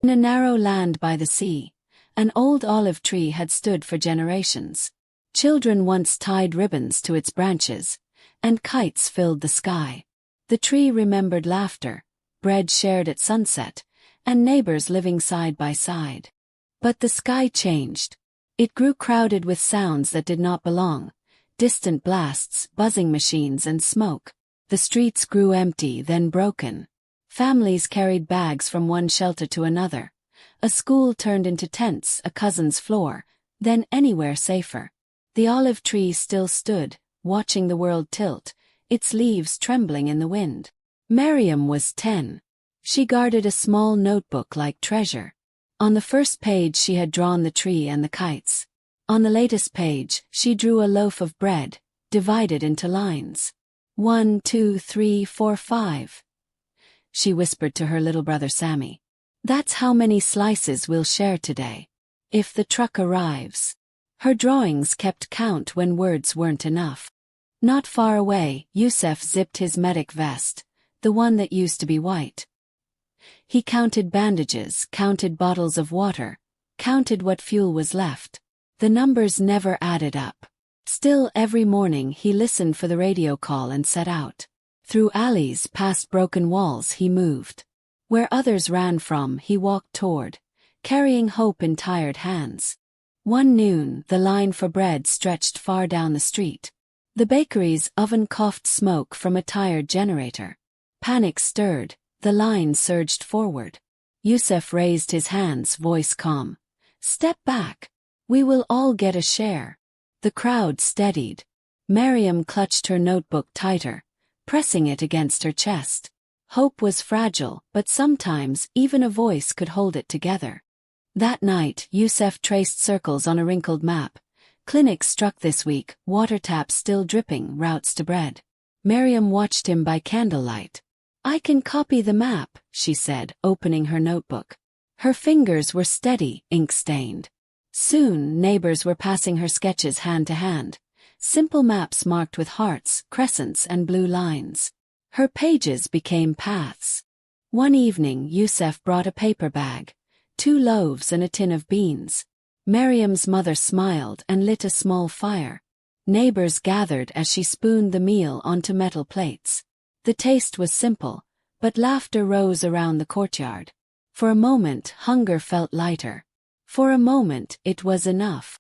In a narrow land by the sea, an old olive tree had stood for generations. Children once tied ribbons to its branches, and kites filled the sky. The tree remembered laughter, bread shared at sunset, and neighbors living side by side. But the sky changed. It grew crowded with sounds that did not belong, distant blasts, buzzing machines and smoke. The streets grew empty, then broken. Families carried bags from one shelter to another. A school turned into tents, a cousin's floor, then anywhere safer. The olive tree still stood, watching the world tilt, its leaves trembling in the wind. Miriam was 10. She guarded a small notebook like treasure. On the first page she had drawn the tree and the kites. On the latest page, she drew a loaf of bread, divided into lines. 1, 2, 3, 4, 5. She whispered to her little brother Sammy. That's how many slices we'll share today. If the truck arrives. Her drawings kept count when words weren't enough. Not far away, Yusef zipped his medic vest, the one that used to be white. He counted bandages, counted bottles of water, counted what fuel was left. The numbers never added up. Still, every morning he listened for the radio call and set out. Through alleys, past broken walls he moved. Where others ran from, he walked toward, carrying hope in tired hands. One noon, the line for bread stretched far down the street. The bakery's oven coughed smoke from a tired generator. Panic stirred, the line surged forward. Yusef raised his hands, voice calm. Step back. We will all get a share. The crowd steadied. Miriam clutched her notebook tighter, pressing it against her chest. Hope was fragile, but sometimes even a voice could hold it together. That night, Yusef traced circles on a wrinkled map. Clinics struck this week, water taps still dripping, routes to bread. Miriam watched him by candlelight. I can copy the map, she said, opening her notebook. Her fingers were steady, ink-stained. Soon, neighbors were passing her sketches hand to hand. Simple maps marked with hearts, crescents and blue lines. Her pages became paths. One evening, Yusef brought a paper bag, 2 loaves and a tin of beans. Miriam's mother smiled and lit a small fire. Neighbors gathered as she spooned the meal onto metal plates. The taste was simple, but laughter rose around the courtyard. For a moment, hunger felt lighter. For a moment, it was enough.